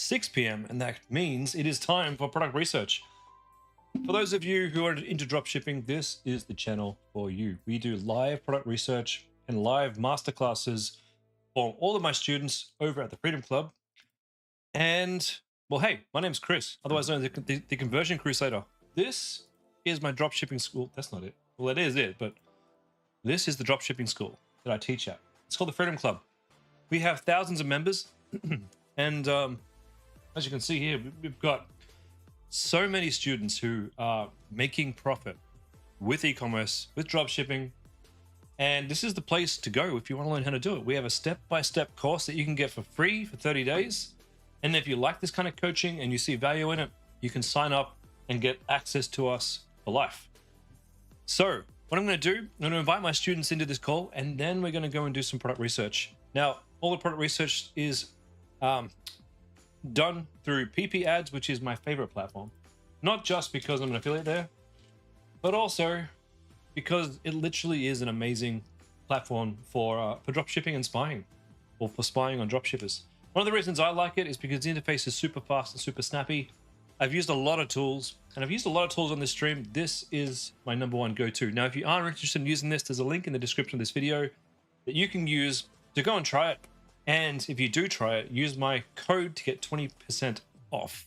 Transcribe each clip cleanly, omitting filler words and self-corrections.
6 p.m. and that means it is time for product research. For those of you who are into dropshipping, this is the channel for you. We do live product research and live masterclasses for all of my students over at the Freedom Club. And, well, hey, my name's Chris, otherwise known as the Conversion Crusader. This is my dropshipping school. That's not it. Well, it is it, but this is the dropshipping school that I teach at. It's called the Freedom Club. We have thousands of members. And as you can see here, we've got so many students who are making profit with e-commerce, with dropshipping. And this is the place to go if you want to learn how to do it. We have a step-by-step course that you can get for free for 30 days. And if you like this kind of coaching and you see value in it, you can sign up and get access to us for life. So what I'm going to do, I'm going to invite my students into this call, and then we're going to go and do some product research. Now, all the product research is done through PiPi ads, which is my favorite platform. Not just because I'm an affiliate there, but also because it literally is an amazing platform for dropshipping and spying, or for spying on dropshippers. One of the reasons I like it is because the interface is super fast and super snappy. I've used a lot of tools, and I've used a lot of tools on this stream. This is my #1 go-to. Now, if you are interested in using this, there's a link in the description of this video that you can use to go and try it. And if you do try it, use my code to get 20% off.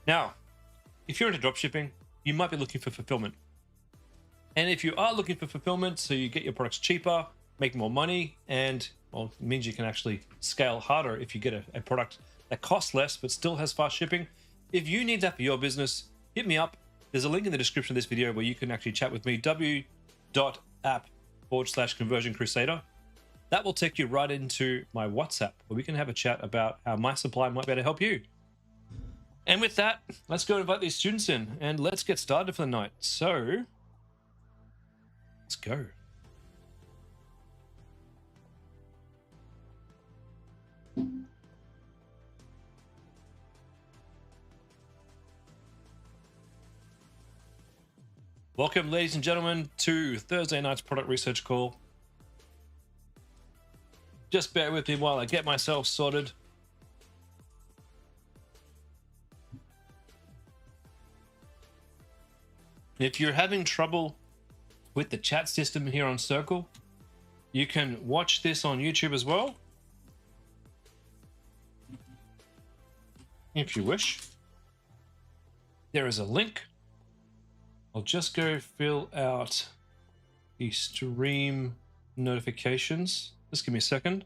Now, if you're into dropshipping, you might be looking for fulfillment. And if you are looking for fulfillment, so you get your products cheaper, make more money, and well, it means you can actually scale harder if you get a product that costs less but still has fast shipping. If you need that for your business, hit me up. There's a link in the description of this video where you can actually chat with me, w.app/Conversion Crusader. That will take you right into my WhatsApp, where we can have a chat about how my supply might be able to help you. And with that, let's go invite these students in and let's get started for the night. So, let's go. Welcome, ladies and gentlemen, to Thursday night's product research call. Just bear with me while I get myself sorted. If you're having trouble with the chat system here on Circle, you can watch this on YouTube as well, if you wish. There is a link. I'll just go fill out the stream notifications. Just give me a second.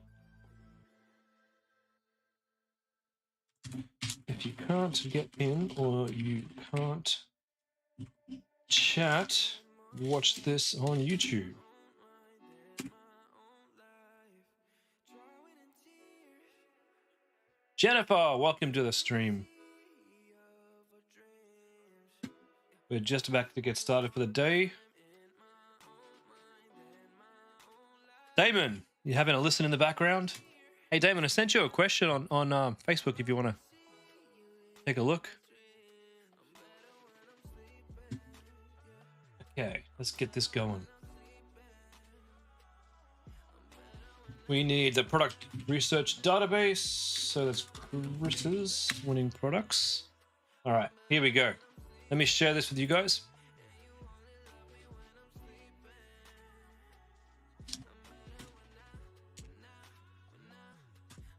If you can't get in or you can't chat, watch this on YouTube. Jennifer, welcome to the stream. We're just about to get started for the day. Damon, you having a listen in the background? Hey, Damon, I sent you a question on Facebook if you want to take a look. Okay, let's get this going. We need the product research database. So that's Chris's winning products. All right, here we go. Let me share this with you guys.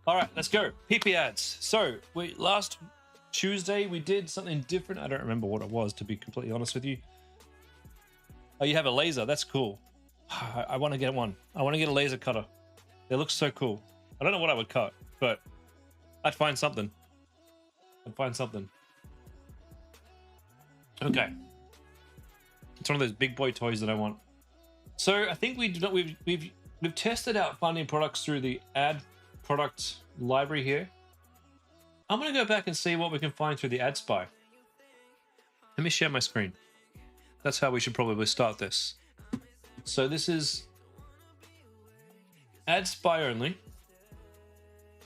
All right, let's go. PiPi ads. So last Tuesday we did something different. I don't remember what it was, to be completely honest with you. Oh, you have a laser. That's cool. I want to get one. I want to get a laser cutter. They look so cool. I don't know what I would cut, but I'd find something. Okay. It's one of those big boy toys that I want. So I think we've tested out finding products through the ad product library here. I'm going to go back and see what we can find through the ad spy. Let me share my screen. That's how we should probably start this. So this is ad spy only.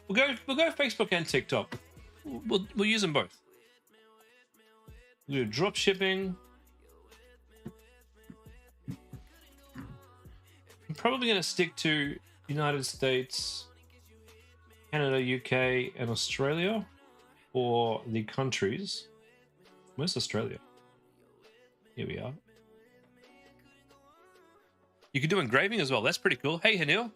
We'll go Facebook and TikTok. We'll use them both. We'll do drop shipping. I'm probably going to stick to United States, Canada, UK, and Australia. for the countries. Where's Australia? Here we are. You can do engraving as well. That's pretty cool. Hey, Hanil.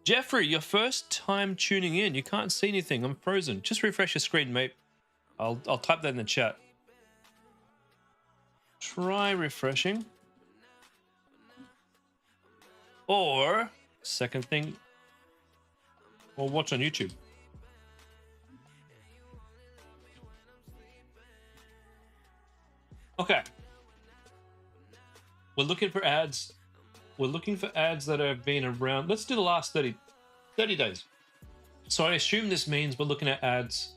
Jeffrey, your first time tuning in. You can't see anything. I'm frozen. Just refresh your screen, mate. I'll type that in the chat. Try refreshing. Or, second thing, or watch on YouTube. Okay. We're looking for ads. We're looking for ads that have been around. Let's do the last 30 days. So I assume this means we're looking at ads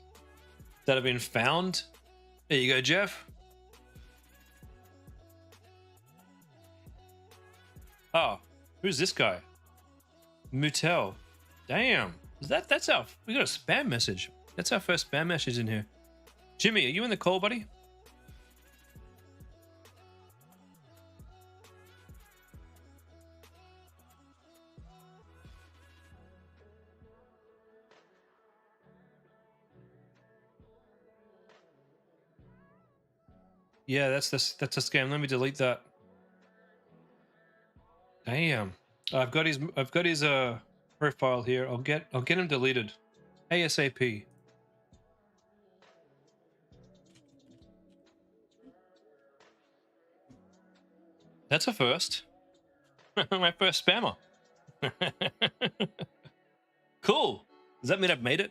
that have been found. There you go, Jeff. Oh, who's this guy? Mutel. Damn. That's our, we got a spam message. That's our first spam message in here. Jimmy, are you in the call, buddy? Yeah, that's a scam. Let me delete that. Damn. I've got his profile here. I'll get him deleted. ASAP. That's a first. My first spammer. Cool. Does that mean I've made it?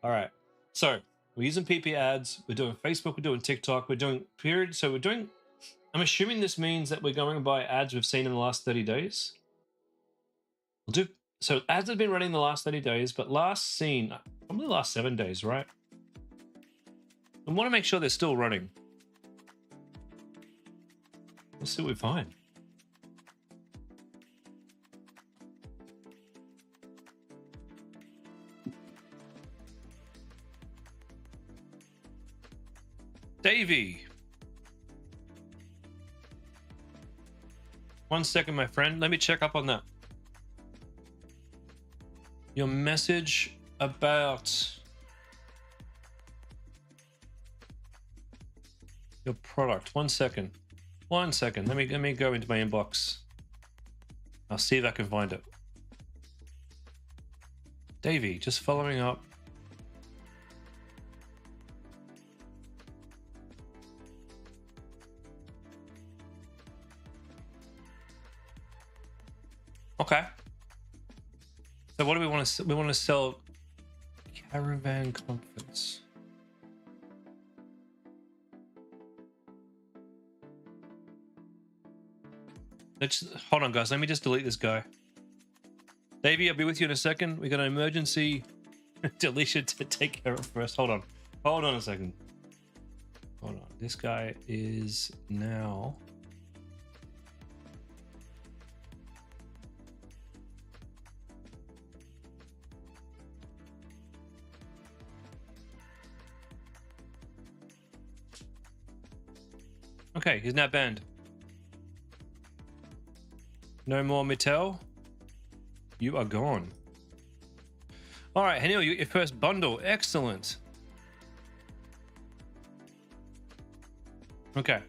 All right. So we're using PiPi ads. We're doing Facebook. We're doing TikTok. We're doing period. So we're doing. I'm assuming this means that we're going by ads we've seen in the last 30 days. We'll do. So ads have been running in the last 30 days, but last seen probably the last 7 days, right? I want to make sure they're still running. Let's see what we find. Davey. 1 second, my friend. Let me check up on that. Your message about your product. 1 second. 1 second. Let me go into my inbox. I'll see if I can find it. Davey, just following up. Okay. So what do we want to? We want to sell caravan comforts. Let's hold on, guys. Let me just delete this guy. Davey, I'll be with you in a second. We got an emergency deletion to take care of first. Hold on. Hold on a second. Hold on. This guy is now. Okay, he's now banned. No more Mattel. You are gone. All right, Hanil, you get your first bundle. Excellent. Okay.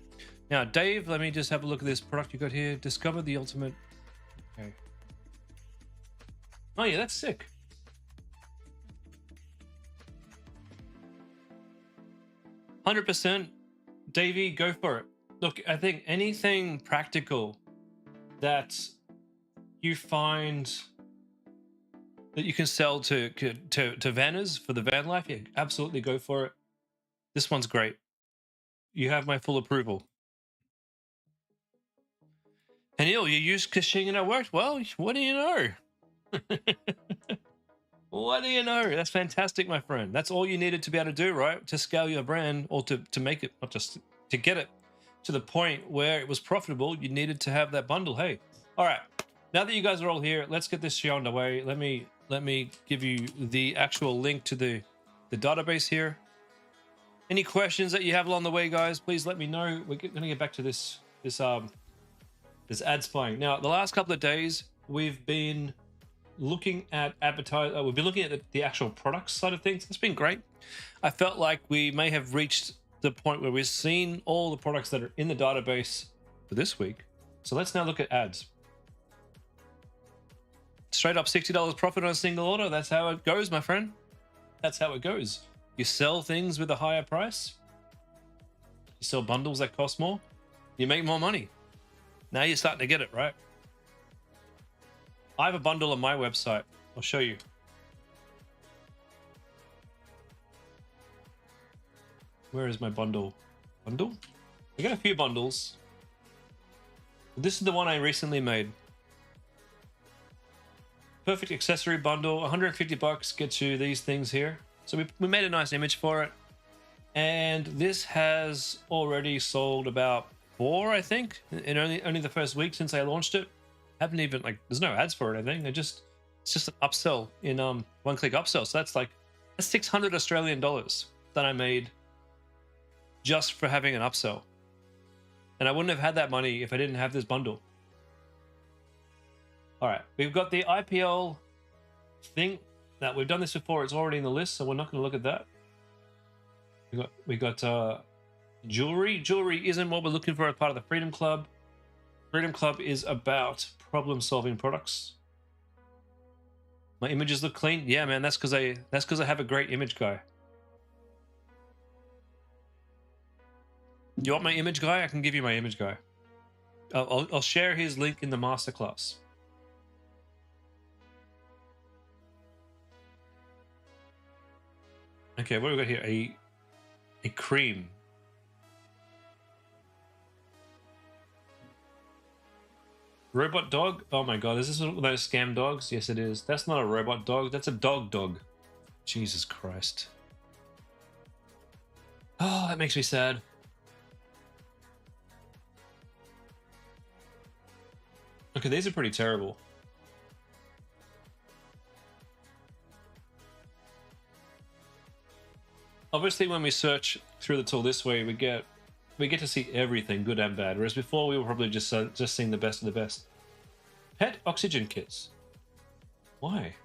Now, Dave, let me just have a look at this product you got here. Discover the ultimate. Okay. Oh, yeah, that's sick. %, Davey, go for it. Look, I think anything practical that you find that you can sell to vanners for the van life, yeah, absolutely go for it. This one's great. You have my full approval. Hanil, you used Kashing and it worked. Well, what do you know? What do you know? That's fantastic, my friend. That's all you needed to be able to do, right? To scale your brand, or to make it, not just to get it to the point where it was profitable, you needed to have that bundle. Hey, all right. Now that you guys are all here, let's get this show underway. Let me give you the actual link to the database here. Any questions that you have along the way, guys, please let me know. We're going to get back to this ad spying. Now, the last couple of days, we've been looking at we've been looking at the actual product side of things. It's been great. I felt like we may have reached the point where we've seen all the products that are in the database for this week. So let's now look at ads. Straight up $60 profit on a single order. That's how it goes, my friend. That's how it goes. You sell things with a higher price. You sell bundles that cost more. You make more money. Now you're starting to get it, right? I have a bundle on my website. I'll show you. Where is my bundle? Bundle? I got a few bundles. This is the one I recently made. Perfect accessory bundle, 150 bucks gets you these things here. So we made a nice image for it. And this has already sold about 4, I think, in only the first week since I launched it. Haven't even, like, there's no ads for it, I think. It's just an upsell in one-click upsell. So that's 600 Australian dollars that I made just for having an upsell. And I wouldn't have had that money if I didn't have this bundle. All right, we've got the IPL thing. Now, we've done this before. It's already in the list, so we're not going to look at that. We got jewelry. Jewelry isn't what we're looking for as part of the Freedom Club. Freedom Club is about problem-solving products. My images look clean. Yeah, man, that's because I have a great image guy. You want my image guy? I can give you my image guy. I'll share his link in the masterclass. Okay, what do we got here? A cream. Robot dog? Oh my god, is this one of those scam dogs? Yes, it is. That's not a robot dog. That's a dog. Jesus Christ. Oh, that makes me sad. Okay, these are pretty terrible. Obviously, when we search through the tool this way, we get to see everything, good and bad. Whereas before, we were probably just seeing the best of the best. Pet oxygen kits. Why?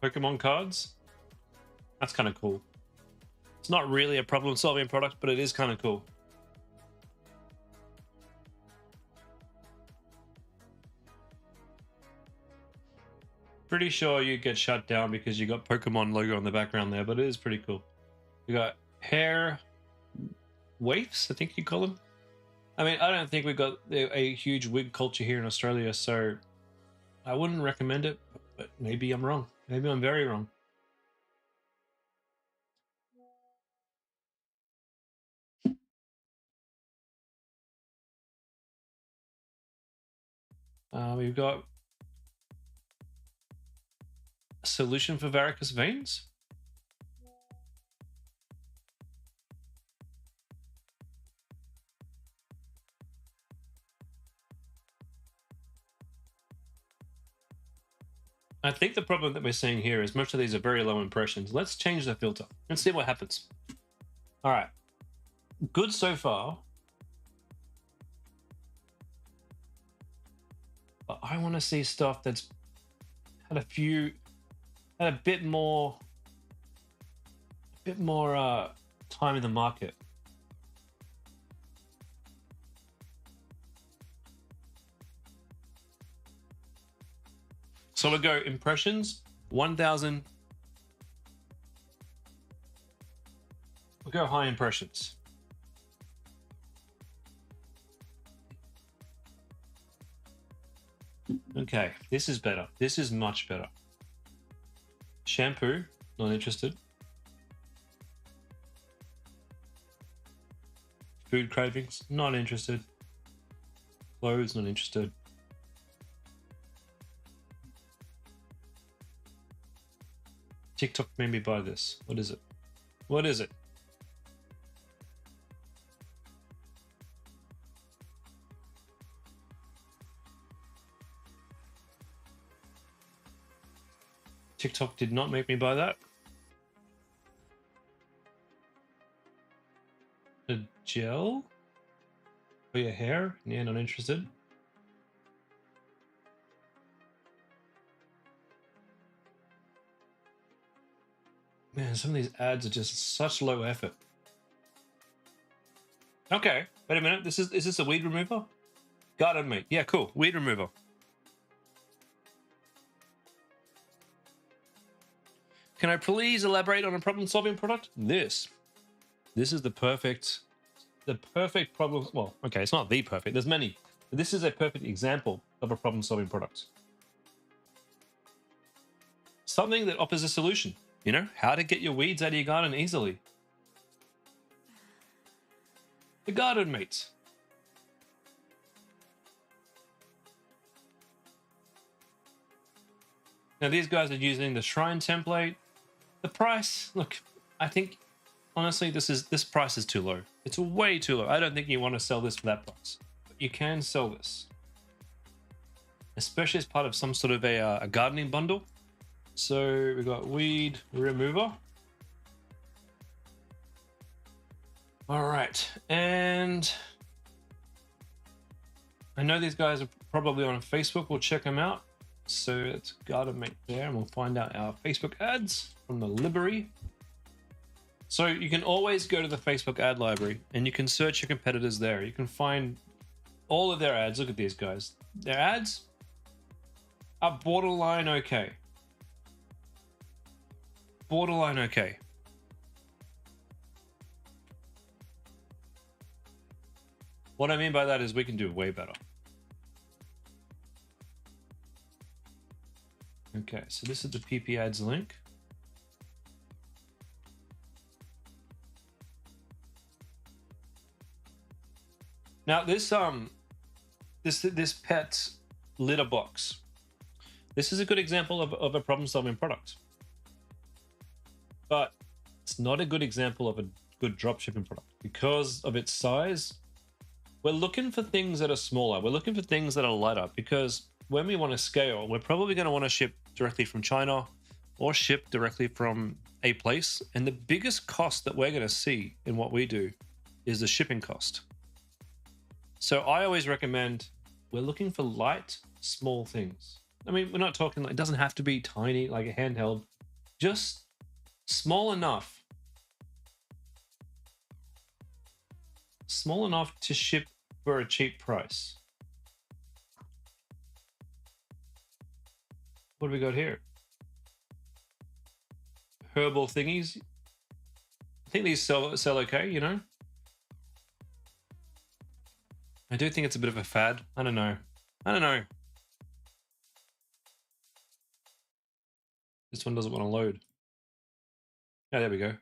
Pokemon cards? That's kind of cool. It's not really a problem-solving product, but it is kind of cool. Pretty sure you get shut down because you got Pokemon logo on the background there, but it is pretty cool. We got hair waifs, I think you call them. I mean, I don't think we've got a huge wig culture here in Australia, so I wouldn't recommend it, but maybe I'm wrong. Maybe I'm very wrong. We've got a solution for varicose veins. I think the problem that we're seeing here is most of these are very low impressions. Let's change the filter and see what happens. All right. Good so far. But I want to see stuff that's had a bit more time in the market. So we'll go impressions, 1,000. We'll go high impressions. Okay, this is better. This is much better. Shampoo, not interested. Food cravings, not interested. Clothes, not interested. TikTok made me buy this. What is it? What is it? TikTok did not make me buy that. A gel for your hair? Yeah, not interested. Man, some of these ads are just such low effort. Okay, wait a minute. Is this a weed remover? Garden meat. Yeah, cool. Weed remover. Can I please elaborate on a problem-solving product? This is the perfect problem. Well, okay, it's not the perfect. There's many. But this is a perfect example of a problem-solving product. Something that offers a solution. You know, how to get your weeds out of your garden easily. The garden meat. Now these guys are using the shrine template. The price, look, I think honestly this price is too low. It's way too low. I don't think you want to sell this for that price. But you can sell this, especially as part of some sort of a gardening bundle. So we've got weed remover. All right, and I know these guys are probably on Facebook. We'll check them out. So it's garden meat there, and we'll find out our Facebook ads from the library. So you can always go to the Facebook ad library and you can search your competitors there. You can find all of their ads. Look at these guys. Their ads are borderline okay. Borderline okay. What I mean by that is we can do way better. Okay, so this is the PiPi ads link. Now this pet litter box. This is a good example of a problem-solving product. But it's not a good example of a good dropshipping product because of its size. We're looking for things that are smaller. We're looking for things that are lighter because when we want to scale, we're probably going to want to ship directly from China or ship directly from a place. And the biggest cost that we're going to see in what we do is the shipping cost. So I always recommend we're looking for light, small things. I mean, we're not talking like, it doesn't have to be tiny, like a handheld, just small enough to ship for a cheap price. What do we got here? Herbal thingies. I think these sell okay, you know? I do think it's a bit of a fad. I don't know. This one doesn't want to load. Oh, there we go.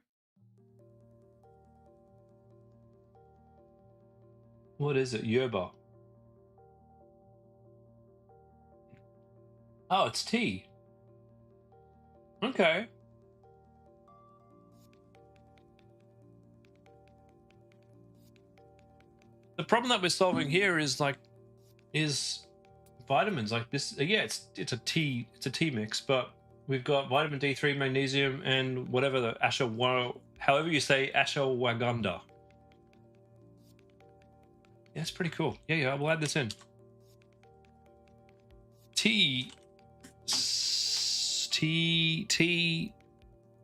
What is it? Yerba. Oh, it's tea. Okay. The problem that we're solving here is vitamins like this. Yeah, it's a tea mix, but we've got vitamin D3, magnesium, and whatever the however you say ashwagandha. Yeah, it's pretty cool. Yeah, we'll add this in. Tea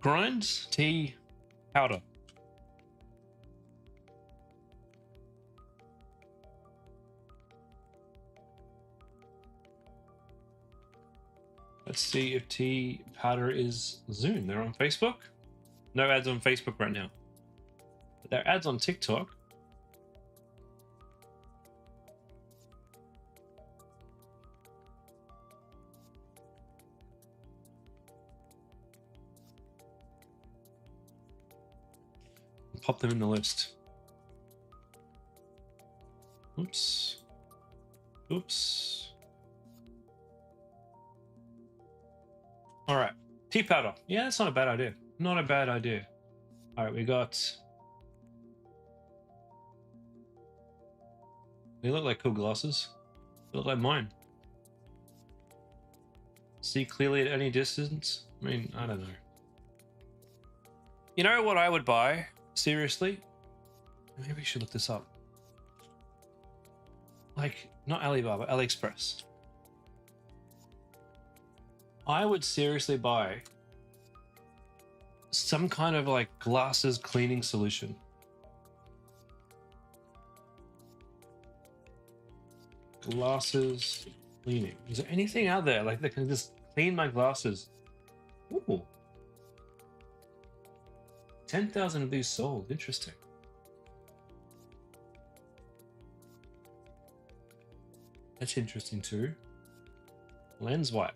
grinds, tea powder. Let's see if tea powder is Zoom. They're on Facebook. No ads on Facebook right now. But there are ads on TikTok. Pop them in the list. Oops. All right, tea powder. Yeah, that's not a bad idea. Not a bad idea. All right, we got. They look like cool glasses. They look like mine. See clearly at any distance. I mean, I don't know. You know what I would buy? Seriously? Maybe we should look this up. Like, not Alibaba, AliExpress. I would seriously buy some kind of like glasses cleaning solution. Glasses cleaning. Is there anything out there like that can just clean my glasses? Ooh. 10,000 of these sold. Interesting. That's interesting too. Lens wipe.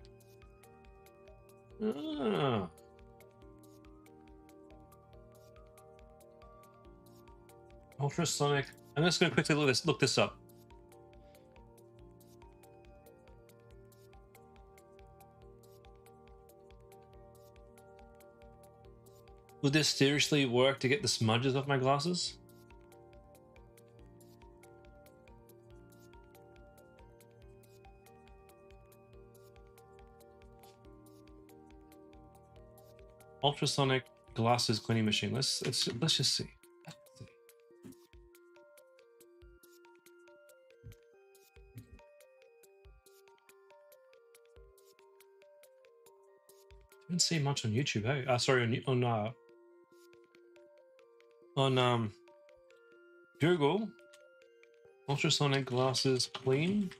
Ah. Ultrasonic. I'm just going to quickly look this up. Would this seriously work to get the smudges off my glasses? Ultrasonic glasses cleaning machine. Let's just see. Didn't see much on YouTube. Hey, sorry, on Google. Ultrasonic glasses clean.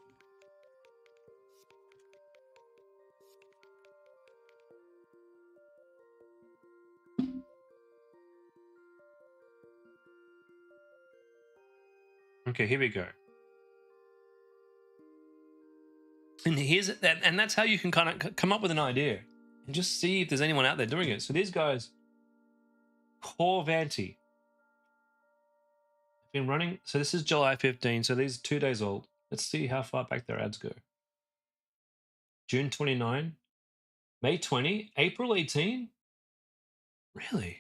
Okay, here we go. And here's that, and that's how you can kind of come up with an idea and just see if there's anyone out there doing it. So these guys, Corvanti, have been running. So this is July 15. So these are 2 days old. Let's see how far back their ads go. June 29, May 20, April 18. Really?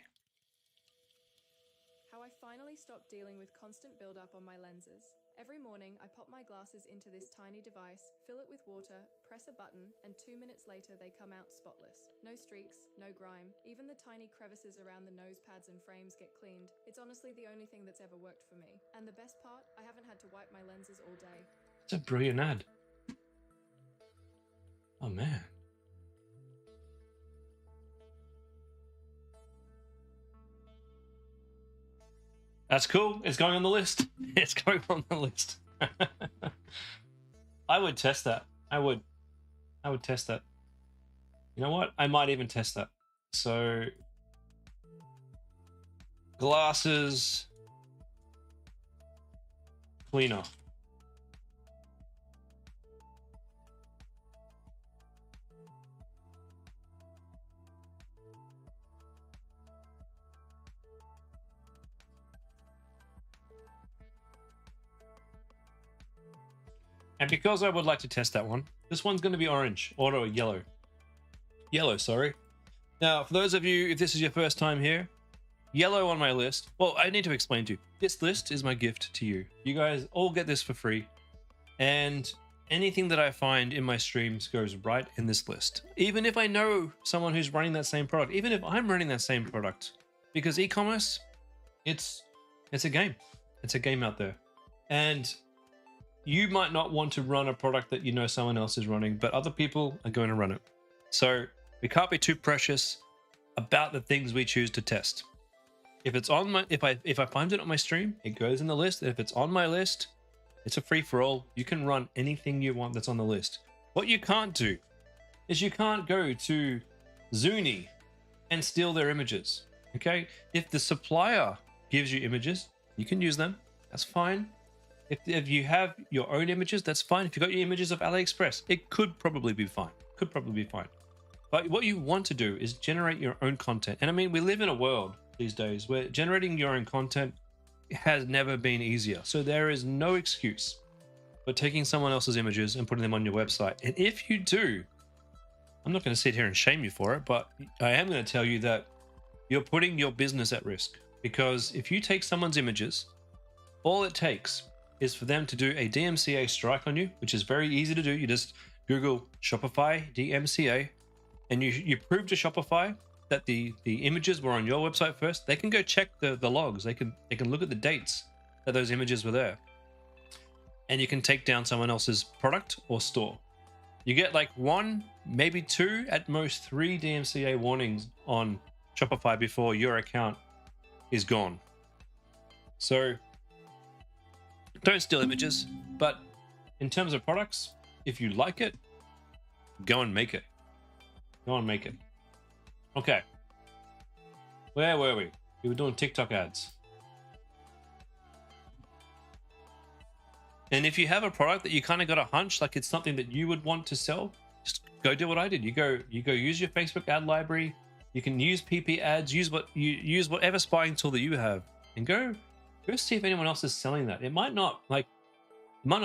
How I finally stopped dealing with constant buildup on my lenses. Every morning, I pop my glasses into this tiny device, fill it with water, press a button, and 2 minutes later they come out spotless. No streaks, no grime. Even the tiny crevices around the nose pads and frames get cleaned. It's honestly the only thing that's ever worked for me. And the best part, I haven't had to wipe my lenses all day. It's a brilliant ad. Oh man. That's cool. It's going on the list. It's going on the list. I would test that. I would test that. You know what? I might even test that. So, glasses cleaner. And because I would like to test that one, this one's going to be orange or yellow. Yellow, sorry. Now, for those of you, if this is your first time here, yellow on my list. Well, I need to explain to you. This list is my gift to you. You guys all get this for free. And anything that I find in my streams goes right in this list. Even if I know someone who's running that same product, even if I'm running that same product. Because e-commerce, it's a game. It's a game out there. And you might not want to run a product that you know someone else is running, but other people are going to run it. So we can't be too precious about the things we choose to test. If it's on my, if I find it on my stream, it goes in the list. If it's on my list, it's a free for all. You can run anything you want that's on the list. What you can't do is you can't go to Zuni and steal their images. Okay? If the supplier gives you images, you can use them. That's fine. If you have your own images, that's fine. If you got your images of AliExpress, it could probably be fine. Could probably be fine. But what you want to do is generate your own content. And I mean, we live in a world these days where generating your own content has never been easier. So there is no excuse for taking someone else's images and putting them on your website. And if you do, I'm not going to sit here and shame you for it, but I am going to tell you that you're putting your business at risk. Because if you take someone's images, all it takes is for them to do a DMCA strike on you, which is very easy to do. You just Google Shopify DMCA, and you prove to Shopify that the images were on your website first, they can go check the logs. They can look at the dates that those images were there, and you can take down someone else's product or store. You get like 1, maybe 2, at most 3 DMCA warnings on Shopify before your account is gone. So don't steal images, but in terms of products, if you like it, go and make it. Go and make it. Okay. Where were we? We were doing TikTok ads. And if you have a product that you kind of got a hunch like it's something that you would want to sell, just go do what I did. You go use your Facebook ad library. You can use PiPi ads, use whatever spying tool that you have, and go see if anyone else is selling that. It might not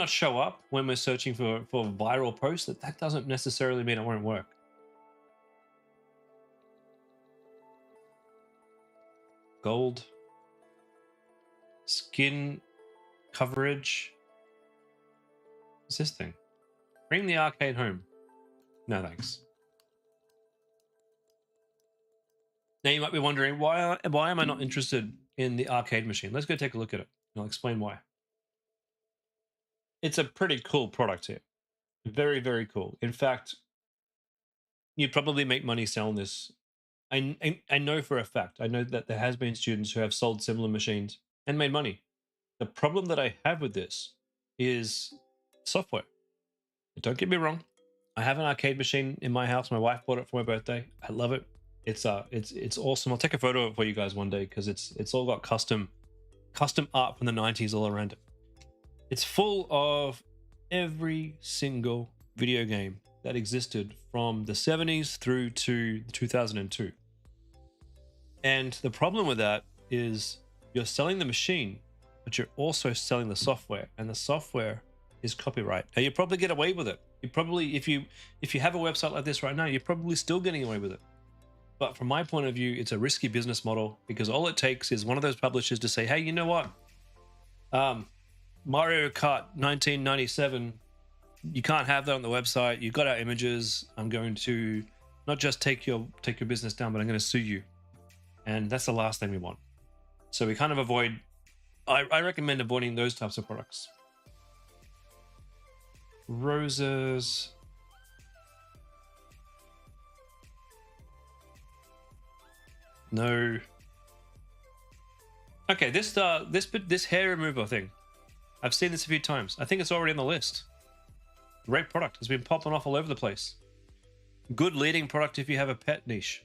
show up when we're searching for viral posts. That doesn't necessarily mean it won't work. Gold, skin coverage. What's this thing? Bring the arcade home. No thanks. Now you might be wondering, why am I not interested in the arcade machine? Let's go take a look at it, and I'll explain why. It's a pretty cool product here. Very, very cool. In fact, you'd probably make money selling this. I know for a fact. I know that there has been students who have sold similar machines and made money. The problem that I have with this is software. Don't get me wrong. I have an arcade machine in my house. My wife bought it for my birthday. I love it. It's awesome. I'll take a photo of it for you guys one day because it's all got custom art from the 90s all around it. It's full of every single video game that existed from the 70s through to 2002. And the problem with that is you're selling the machine, but you're also selling the software, and the software is copyright. Now you probably get away with it. You probably, if you have a website like this right now, you're probably still getting away with it. But from my point of view, it's a risky business model because all it takes is one of those publishers to say, hey, you know what? Mario Kart 1997, you can't have that on the website. You've got our images. I'm going to not just take your business down, but I'm going to sue you. And that's the last thing we want. So we kind of avoid, I recommend avoiding those types of products. Roses. No. Okay, this hair removal thing. I've seen this a few times. I think it's already on the list. Great product. It's been popping off all over the place. Good leading product if you have a pet niche.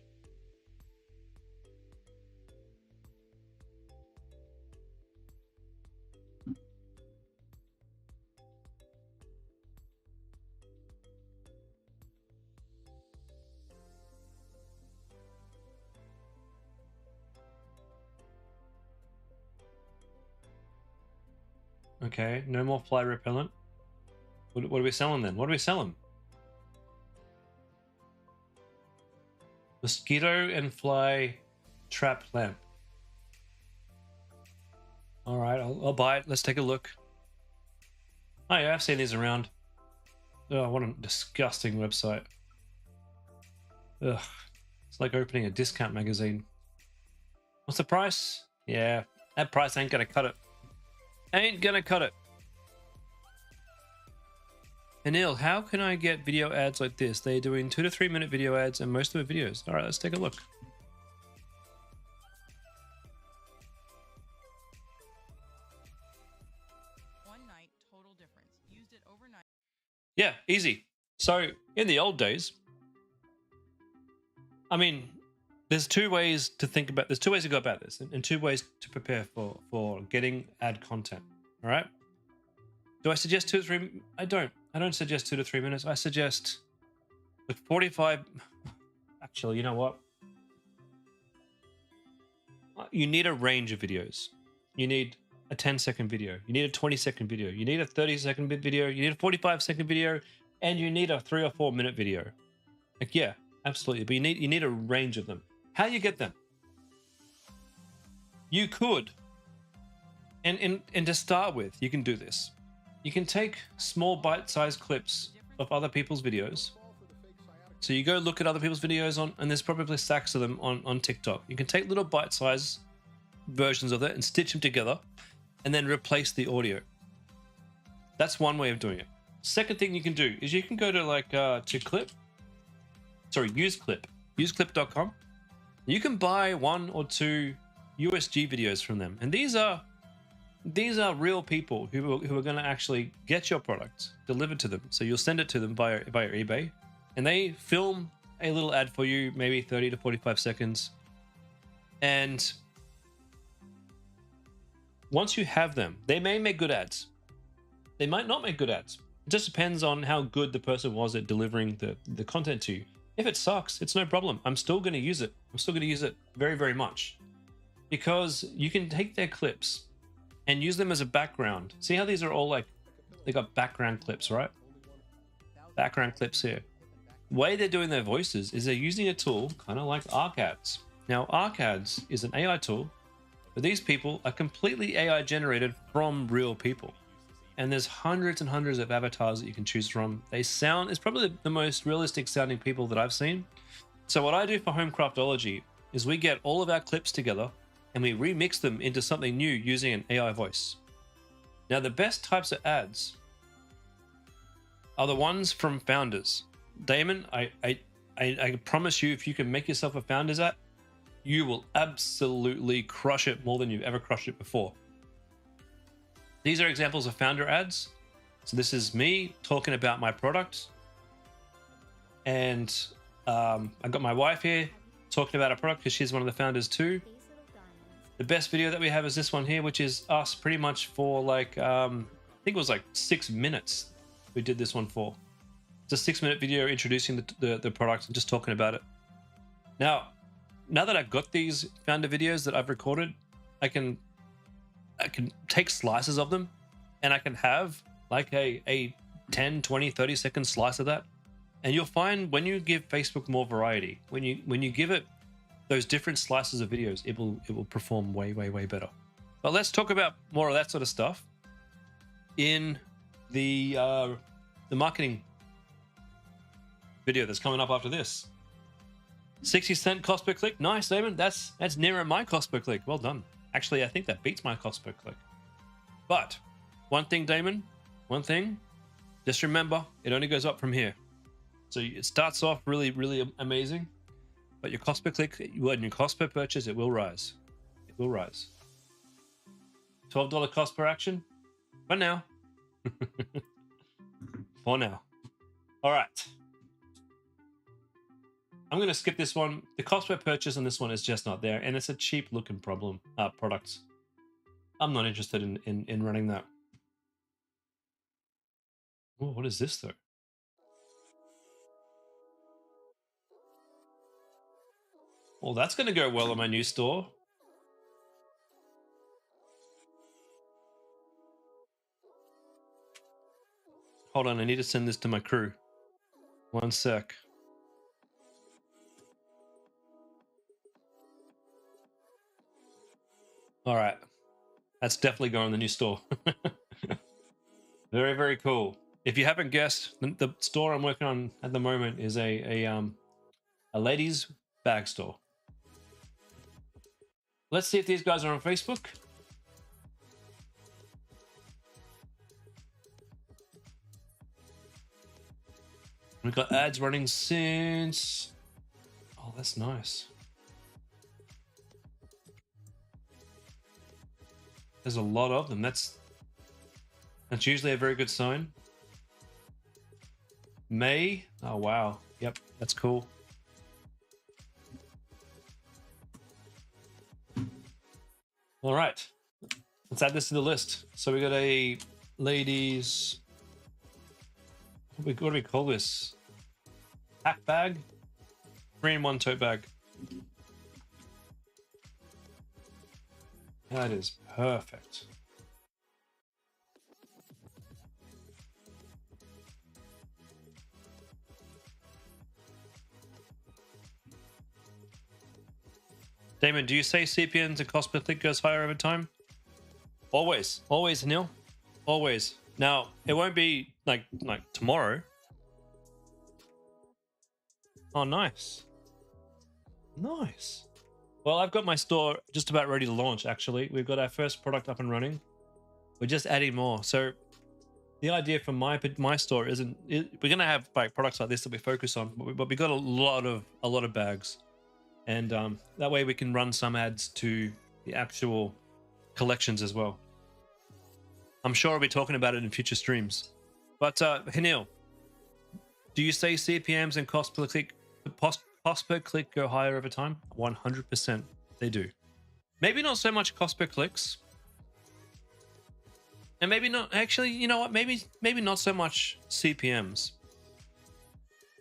Okay, no more fly repellent. What are we selling then? What are we selling? Mosquito and fly trap lamp. All right, I'll buy it. Let's take a look. Oh yeah, I've seen these around. Oh, what a disgusting website. Ugh, it's like opening a discount magazine. What's the price? Yeah, that price ain't gonna cut it. Ain't gonna cut it. Anil, how can I get video ads like this? They're doing 2 to 3 minute video ads and most of the videos. All right, let's take a look. One night, total difference. Used it overnight. Yeah, easy. So in the old days, I mean, there's 2 ways to think about. There's 2 ways to go about this, and 2 ways to prepare for getting ad content. All right. Do I suggest 2 to 3? I don't suggest 2 to 3 minutes. I suggest like 45. Actually, you know what? You need a range of videos. You need a 10-second video. You need a 20-second video. You need a 30-second video. You need a 45-second video, and you need a 3 or 4 minute video. Like, yeah, absolutely. But you need a range of them. How you get them? You could, and to start with, you can do this. You can take small bite-sized clips of other people's videos, So you go look at other people's videos on, and there's probably stacks of them on TikTok. You can take little bite-sized versions of it and stitch them together and then replace the audio. That's one way of doing it. Second thing you can do is you can go to like useclip.com. You can buy 1 or 2 USG videos from them, and these are real people who are going to actually get your product delivered to them. So you'll send it to them via eBay, and they film a little ad for you, maybe 30 to 45 seconds. And once you have them, they may make good ads. They might not make good ads. It just depends on how good the person was at delivering the content to you. If it sucks, it's no problem. I'm still going to use it. I'm still going to use it very, very much, because you can take their clips and use them as a background. See how these are all like, they got background clips, right? Background clips here. The way they're doing their voices is they're using a tool kind of like ArcAds. Now, ArcAds is an AI tool, but these people are completely AI generated from real people. And there's hundreds and hundreds of avatars that you can choose from. They sound, it's probably the most realistic sounding people that I've seen. So what I do for Homecraftology is we get all of our clips together and we remix them into something new using an AI voice. Now, the best types of ads are the ones from founders. Damon, I promise you, if you can make yourself a founders ad, you will absolutely crush it more than you've ever crushed it before. These are examples of founder ads. So this is me talking about my product. And I've got my wife here talking about our product because she's one of the founders too. The best video that we have is this one here, which is us pretty much for like, I think it was like 6 minutes we did this one for. It's a 6-minute video introducing the product and just talking about it. Now that I've got these founder videos that I've recorded, I can take slices of them and I can have like a 10, 20, 30 second slice of that. And you'll find when you give Facebook more variety, when you give it those different slices of videos, it will perform way, way, way better. But let's talk about more of that sort of stuff in the marketing video that's coming up after this. 60-cent cost per click. Nice, Damon. That's nearer my cost per click. Well done. Actually, I think that beats my cost per click. But one thing, Damon, just remember, it only goes up from here. So it starts off really, really amazing, but your cost per click, and your cost per purchase, it will rise. It will rise. $12 cost per action for now. For now. All right. I'm going to skip this one. The cost per purchase on this one is just not there, and it's a cheap looking product. I'm not interested in running that. Oh, what is this though? Well, that's going to go well in my new store. Hold on, I need to send this to my crew. One sec. All right, that's definitely going in the new store. Very, very cool. If you haven't guessed, the store I'm working on at the moment is a ladies' bag store. Let's see if these guys are on Facebook. We've got ads running since... Oh, that's nice. There's a lot of them. That's usually a very good sign. May. Oh, wow. Yep, that's cool. All right. Let's add this to the list. So we got a ladies... What do we call this? Pack bag? 3-in-1 tote bag. That is perfect. Damon, do you say CPMs and cost per click goes higher over time? Always, Neil. Always. Now, it won't be like tomorrow. Oh, nice. Nice. Well, I've got my store just about ready to launch, actually. We've got our first product up and running. We're just adding more. So the idea for my store we're going to have like products like this that we focus on, but we got a lot of bags. And that way we can run some ads to the actual collections as well. I'm sure I'll be talking about it in future streams. But Hanil, do you say CPMs and cost per click go higher over time? 100% they do. Maybe not so much cost per clicks. And maybe not, actually, you know what? Maybe not so much CPMs.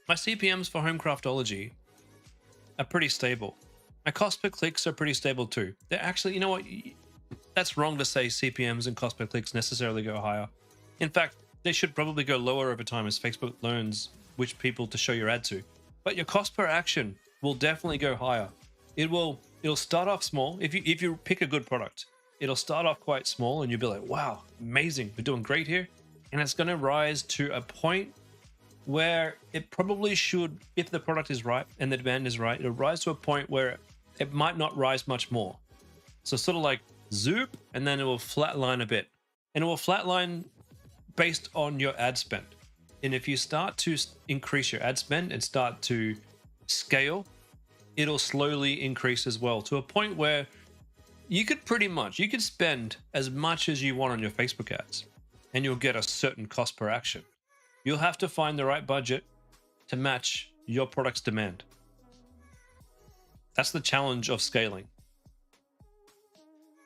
My CPMs for Homecraftology are pretty stable. My cost per clicks are pretty stable too. They're actually, you know what? That's wrong to say CPMs and cost per clicks necessarily go higher. In fact, they should probably go lower over time as Facebook learns which people to show your ad to. But your cost per action will definitely go higher. It'll start off small. If you pick a good product, it'll start off quite small and you'll be like, wow, amazing, we're doing great here. And it's going to rise to a point where it probably should, if the product is right and the demand is right, it'll rise to a point where it might not rise much more. So sort of like zoop, and then it will flatline a bit. And it will flatline based on your ad spend. And if you start to increase your ad spend and start to scale, it'll slowly increase as well to a point where you could spend as much as you want on your Facebook ads and you'll get a certain cost per action. You'll have to find the right budget to match your product's demand. That's the challenge of scaling.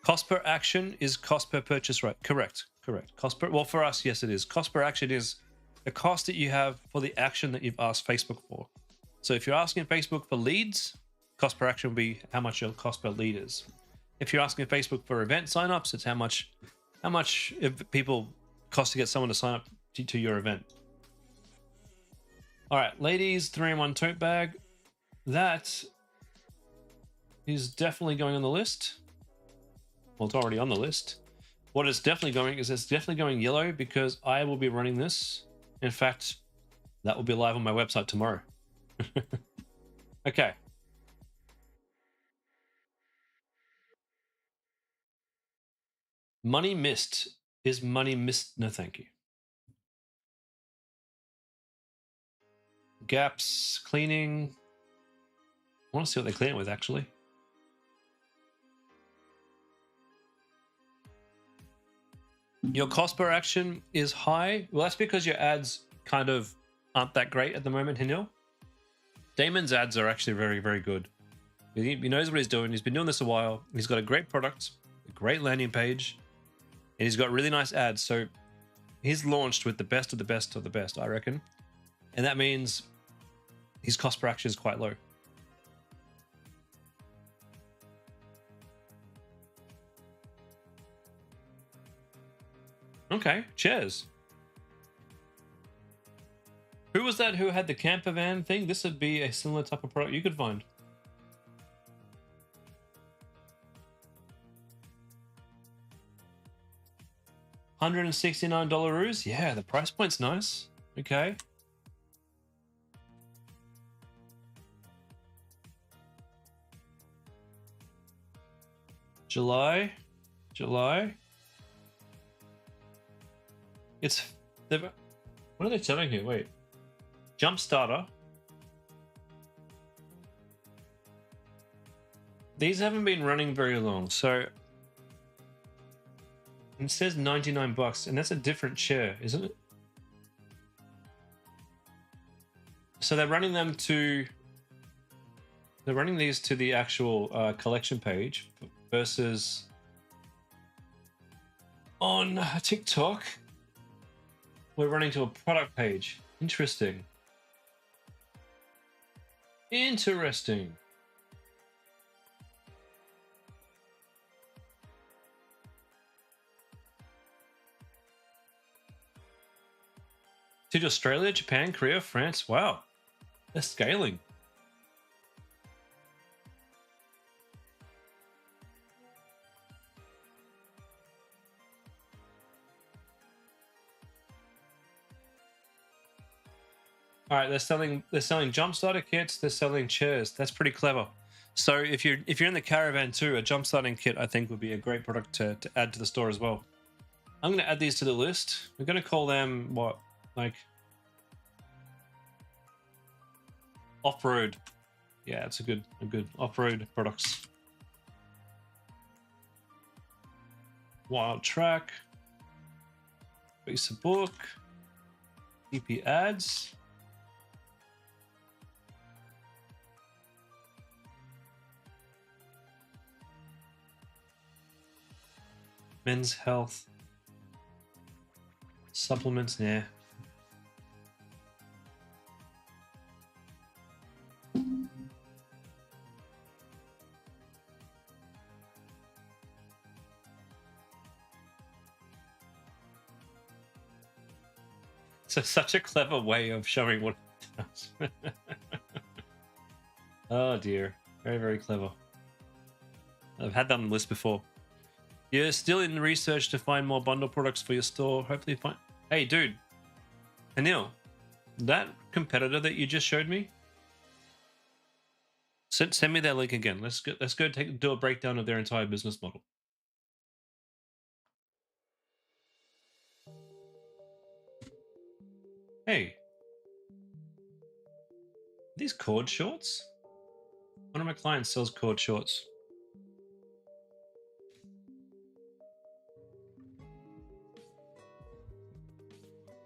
Cost per action is cost per purchase, right? Correct. Well, for us, yes, it is. Cost per action is the cost that you have for the action that you've asked Facebook for. So if you're asking Facebook for leads, cost per action will be how much your cost per lead is. If you're asking Facebook for event signups, it's how much people cost to get someone to sign up to your event. All right, ladies, 3-in-1 tote bag. That is definitely going on the list. Well, it's already on the list. What it's definitely going is it's definitely going yellow because I will be running this. In fact, that will be live on my website tomorrow. Okay. Money missed. Is money missed? No, thank you. Gaps, cleaning. I want to see what they clean it with, actually. Your cost per action is high. Well, that's because your ads kind of aren't that great at the moment, Hanil. Damon's ads are actually very, very good. He knows what he's doing. He's been doing this a while. He's got a great product, a great landing page, and he's got really nice ads. So he's launched with the best of the best of the best, I reckon. And that means his cost per action is quite low. Okay, cheers. Who was that who had the camper van thing? This would be a similar type of product you could find. $169. Yeah, the price point's nice. Okay. July. What are they selling here? Wait. Jump starter. These haven't been running very long, so it says $99, and that's a different chair, isn't it? So they're running these to the actual collection page versus on TikTok. We're running to a product page. Interesting. To Australia, Japan, Korea, France. Wow. They're scaling. All right, they're selling jump starter kits. They're selling chairs. That's pretty clever. So if you're in the caravan too, a jump starting kit I think would be a great product to add to the store as well. I'm going to add these to the list. We're going to call them what, like off-road. Yeah, it's a good off-road products. Wild track. Piece of book. PiPi ads. Men's health. Supplements, nah. So such a clever way of showing what it does. Oh dear. Very, very clever. I've had that on the list before. You're still in research to find more bundle products for your store. Hopefully find... Hey, dude. Anil, that competitor that you just showed me, send me that link again. Let's go do a breakdown of their entire business model. Hey. These cord shorts? One of my clients sells cord shorts.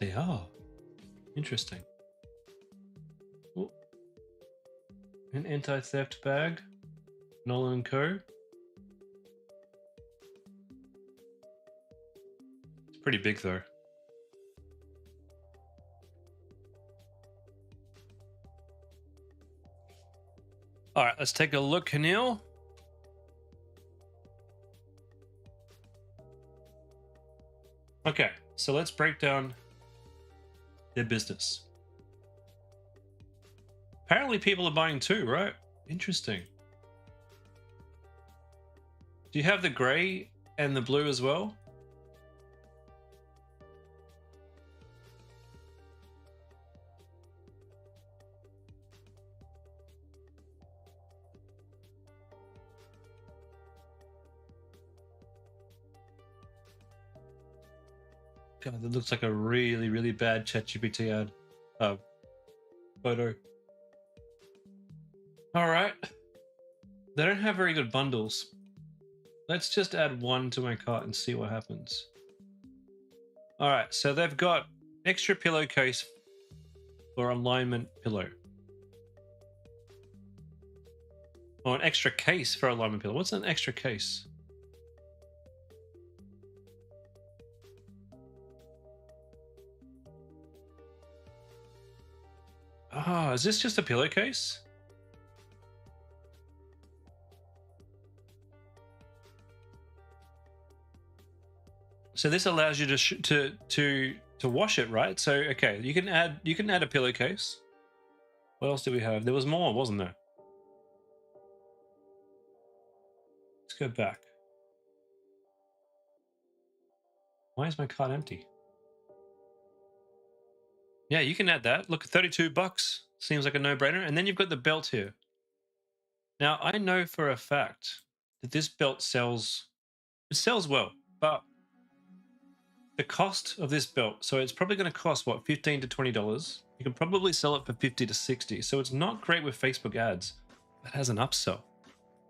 They are. Interesting. Ooh. An anti-theft bag. Nolan & Co. It's pretty big though. All right, let's take a look, Neil. Okay, so let's break down their business. Apparently people are buying too, right? Interesting. Do you have the gray and the blue as well? God, that looks like a really, really bad ChatGPT ad. Photo. All right. They don't have very good bundles. Let's just add one to my cart and see what happens. All right, so they've got extra pillowcase for alignment pillow. Or an extra case for alignment pillow. What's an extra case? Oh, is this just a pillowcase? So this allows you to wash it, right? So okay, you can add a pillowcase. What else do we have? There was more, wasn't there? Let's go back. Why is my cart empty? Yeah, you can add that. Look, $32 seems like a no-brainer. And then you've got the belt here. Now I know for a fact that this belt sells well, but the cost of this belt, so it's probably going to cost what, $15 to $20. You can probably sell it for $50 to $60. So it's not great with Facebook ads. It has an upsell.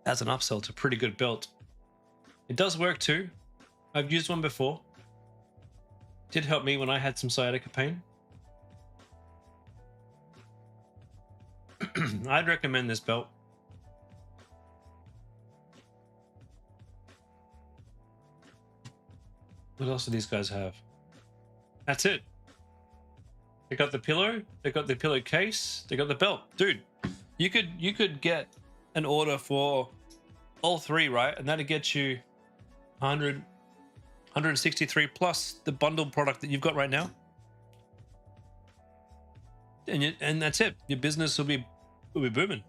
As an upsell, it's a pretty good belt. It does work too. I've used one before. It did help me when I had some sciatica pain. I'd recommend this belt. What else do these guys have? That's it. They got the pillow, they got the pillowcase, they got the belt. Dude, you could get an order for all three, right? And that'd get you 163 plus the bundle product that you've got right now. And that's it. Your business will be booming.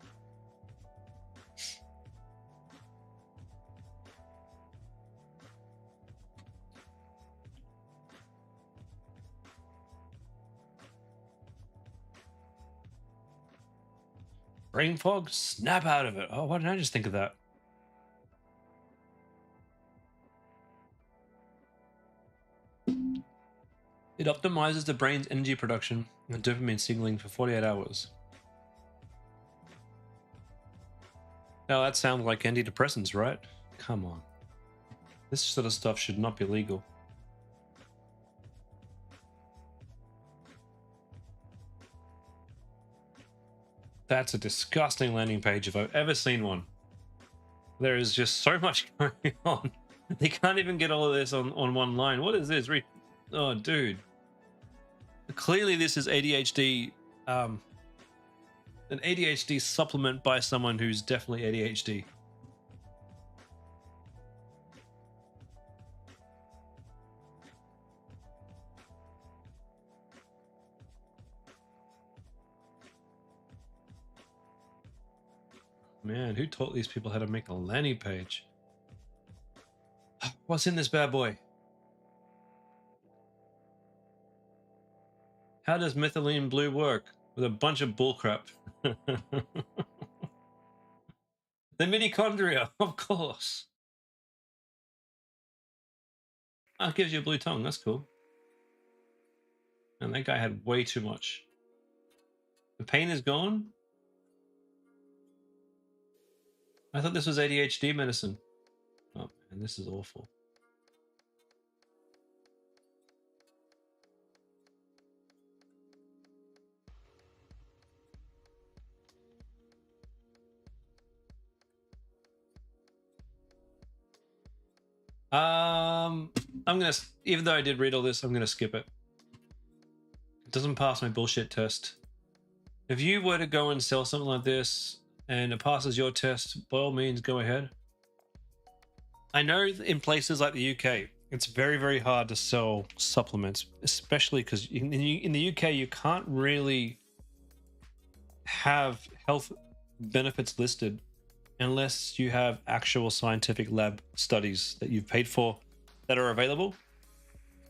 Brain fog? Snap out of it. Oh, why didn't I just think of that? It optimizes the brain's energy production and dopamine signaling for 48 hours. Now that sounds like antidepressants, right? Come on. This sort of stuff should not be legal. That's a disgusting landing page if I've ever seen one. There is just so much going on. They can't even get all of this on one line. What is this? Oh, dude. Clearly this is ADHD, an ADHD supplement by someone who's definitely ADHD. Man, who taught these people how to make a landing page? What's in this bad boy? How does methylene blue work? With a bunch of bullcrap. The mitochondria, of course. Oh, it gives you a blue tongue. That's cool. And that guy had way too much. The pain is gone? I thought this was ADHD medicine. Oh, man, this is awful. I'm gonna, even though I did read all this, I'm gonna skip it. It doesn't pass my bullshit test. If you were to go and sell something like this and it passes your test, by all means, go ahead. I know in places like the UK, it's very, very hard to sell supplements, especially because in the UK, you can't really have health benefits listed unless you have actual scientific lab studies that you've paid for that are available.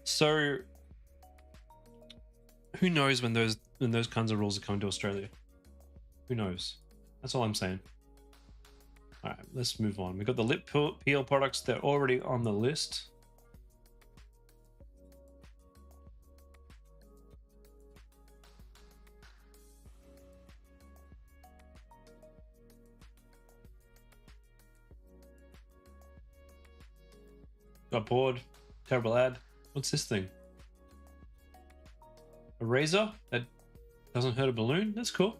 So who knows when those kinds of rules are coming to Australia? Who knows? That's all I'm saying. All right, let's move on. We've got the lip peel products. They're already on the list. Got bored. Terrible ad. What's this thing? A razor that doesn't hurt a balloon? That's cool.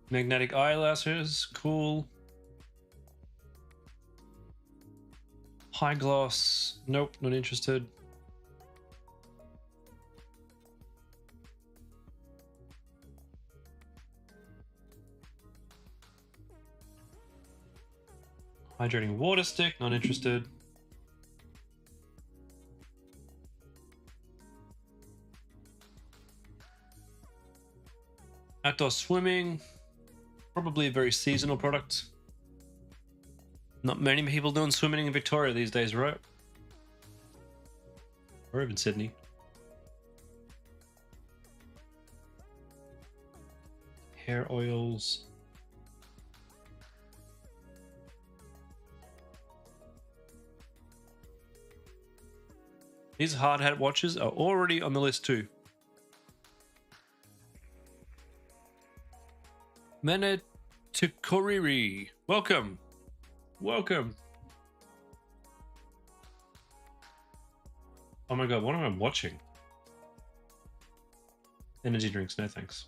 Magnetic eyelashes, cool. High gloss, nope, not interested. Hydrating water stick, not interested. Outdoor swimming, probably a very seasonal product. Not many people doing swimming in Victoria these days, right? Or even Sydney. Hair oils. These hard hat watches are already on the list too. Mene Tukoriri, welcome. Welcome. Oh my god, what am I watching? Energy drinks, no thanks.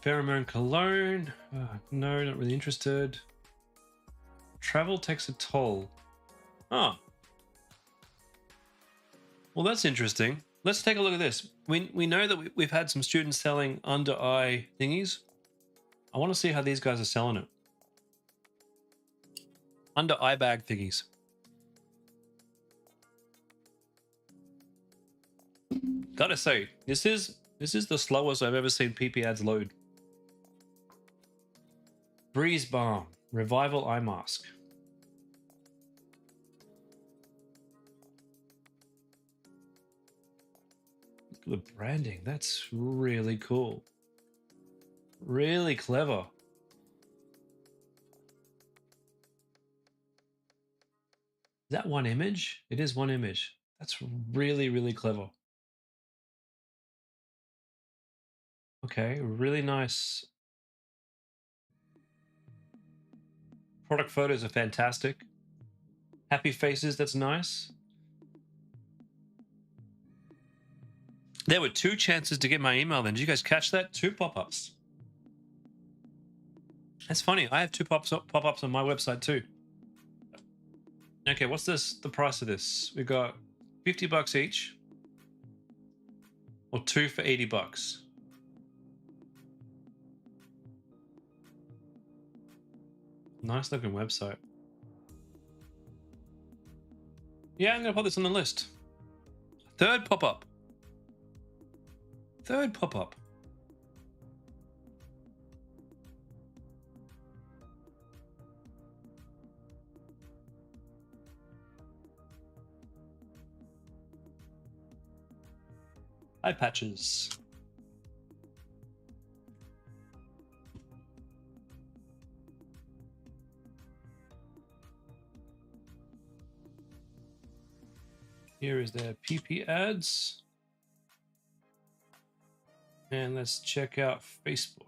Pheromone cologne. No, not really interested. Travel takes a toll. Oh. Well, that's interesting. Let's take a look at this. We know that we've had some students selling under eye thingies. I want to see how these guys are selling it. Under eye bag thingies. Gotta say, this is the slowest I've ever seen PiPi ads load. Breeze Balm, Revival Eye Mask. Look at the branding. That's really cool. Really clever. Is that one image? It is one image. That's really, really clever. Okay, really nice. Product photos are fantastic. Happy faces, that's nice. There were 2 chances to get my email then. Did you guys catch that? 2 pop-ups. That's funny. I have 2 pop-ups on my website too. Okay, what's this? The price of this? We got $50 each, or 2 for $80. Nice looking website. Yeah, I'm gonna put this on the list. Third pop-up. Third pop-up. Eye patches. Here is their PiPi ads. And let's check out Facebook.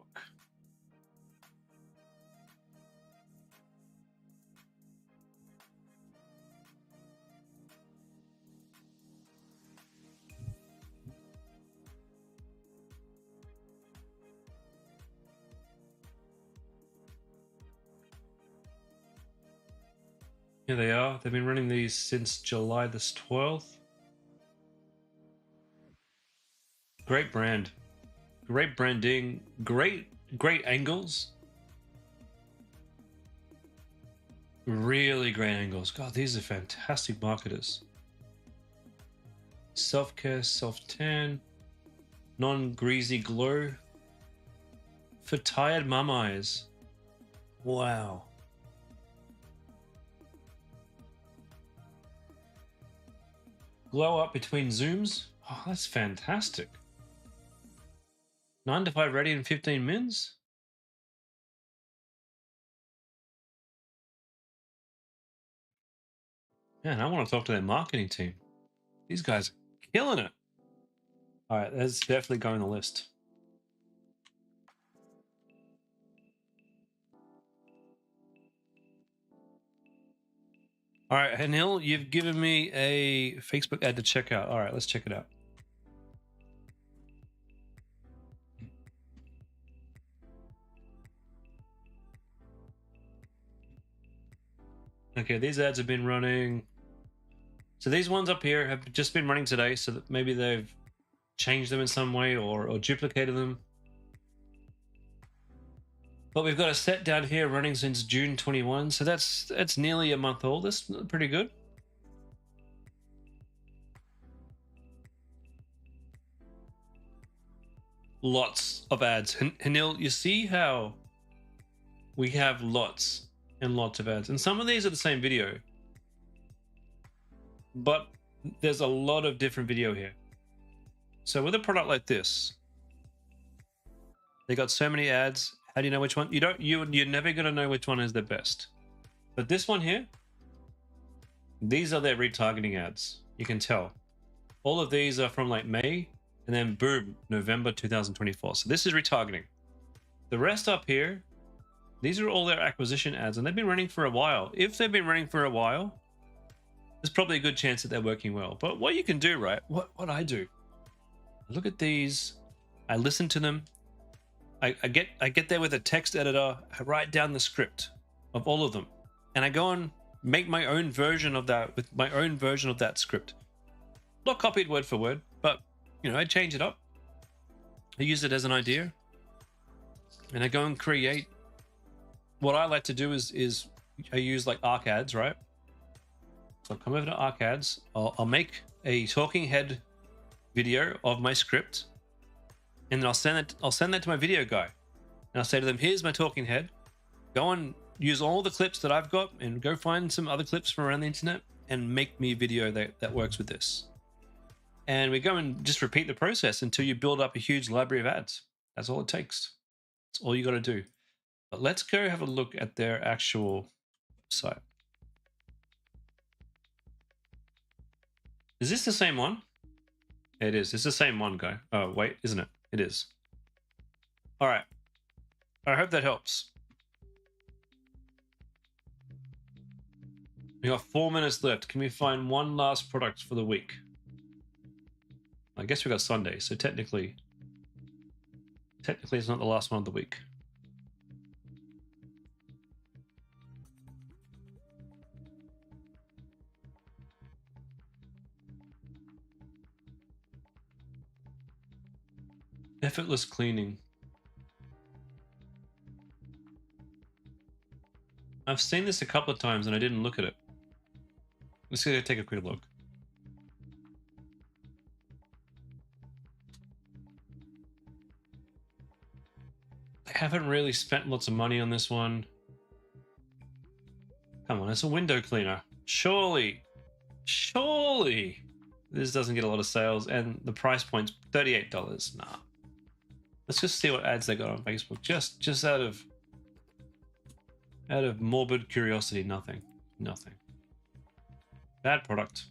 Here they are. They've been running these since July the 12th. Great brand. Great branding. Great angles. Really great angles. God, these are fantastic marketers. Self-care, self-tan. Non-greasy glow. For tired mum eyes. Wow. Glow up between zooms. Oh, that's fantastic. 9 to 5 ready in 15 mins. Man, I want to talk to their marketing team. These guys are killing it. All right, that's definitely going on the list. All right, Hanil, you've given me a Facebook ad to check out. All right, let's check it out. Okay, these ads have been running. So these ones up here have just been running today, so that maybe they've changed them in some way or duplicated them. But we've got a set down here running since June 21, so that's nearly a month old. That's pretty good. Lots of ads. Hanil, you see how we have lots and lots of ads, and some of these are the same video, but there's a lot of different video here. So with a product like this, they got so many ads. How do you know which one? You're never going to know which one is the best. But this one here, these are their retargeting ads. You can tell. All of these are from like May, and then boom, November 2024. So this is retargeting. The rest up here, these are all their acquisition ads, and they've been running for a while. If they've been running for a while, there's probably a good chance that they're working well. But what you can do, right? What I do, I look at these, I listen to them. I get there with a text editor, I write down the script of all of them, and I go and make my own version of that with my own version of that script. Not copied word for word, but I change it up. I use it as an idea, and I go and create. What I like to do is I use like arc ads, right? So I'll come over to arc ads. I'll make a talking head video of my script, and then I'll send that to my video guy, and I'll say to them, here's my talking head. Go and use all the clips that I've got and go find some other clips from around the internet and make me a video that works with this. And we go and just repeat the process until you build up a huge library of ads. That's all it takes. That's all you got to do. But let's go have a look at their actual site. Is this the same one? It is. It's the same one, guy. Oh, wait, isn't it? It is. All right. I hope that helps. We got 4 minutes left. Can we find one last product for the week? I guess we got Sunday, so technically it's not the last one of the week. Effortless cleaning. I've seen this a couple of times and I didn't look at it. Let's go take a quick look. I haven't really spent lots of money on this one. Come on, it's a window cleaner. Surely this doesn't get a lot of sales, and the price point's $38. Nah. Let's just see what ads they got on Facebook. Just out of morbid curiosity. Nothing. Bad product.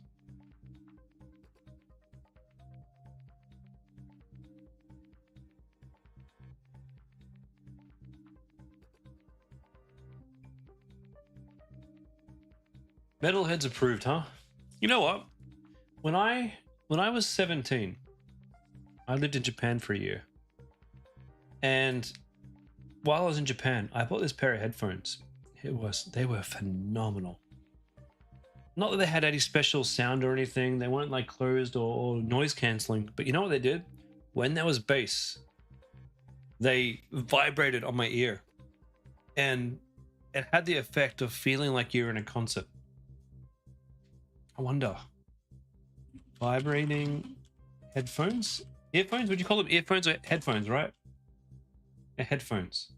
Metalheads approved, huh? You know what? When I was 17, I lived in Japan for a year. And while I was in Japan, I bought this pair of headphones. They were phenomenal. Not that they had any special sound or anything. They weren't like closed or noise cancelling. But you know what they did? When there was bass, they vibrated on my ear. And it had the effect of feeling like you're in a concert. I wonder. Vibrating headphones? Earphones? Would you call them earphones or headphones, right? Yeah, headphones.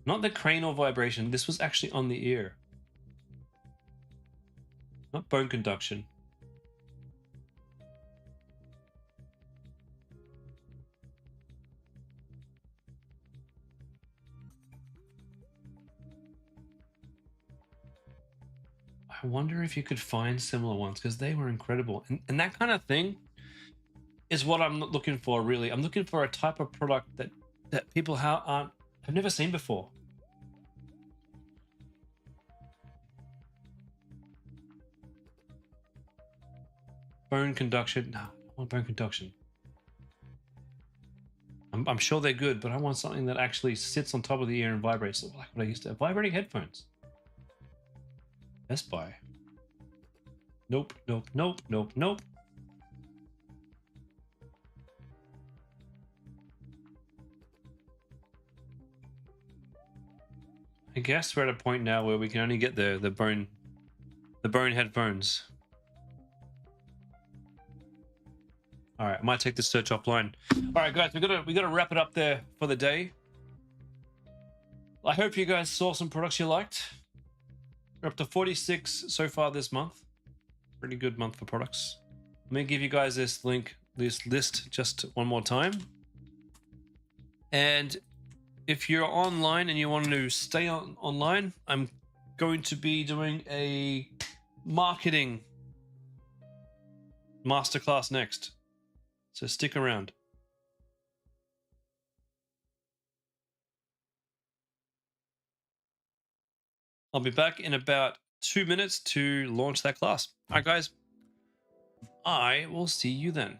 Not the cranial vibration. This was actually on the ear. Not bone conduction. I wonder if you could find similar ones, because they were incredible. And that kind of thing is what I'm looking for, really. I'm looking for a type of product that people have never seen before. Bone conduction. No, I don't want bone conduction. I'm sure they're good, but I want something that actually sits on top of the ear and vibrates, like what I used to have. Vibrating headphones. Best Buy. Nope. I guess we're at a point now where we can only get the bone headphones. All right, I might take this search offline. All right, guys, we gotta wrap it up there for the day. I hope you guys saw some products you liked. We're up to 46 so far this month. Pretty good month for products. Let me give you guys this list just one more time. And if you're online and you want to stay online, I'm going to be doing a marketing masterclass next. So stick around. I'll be back in about 2 minutes to launch that class. All right, guys. I will see you then.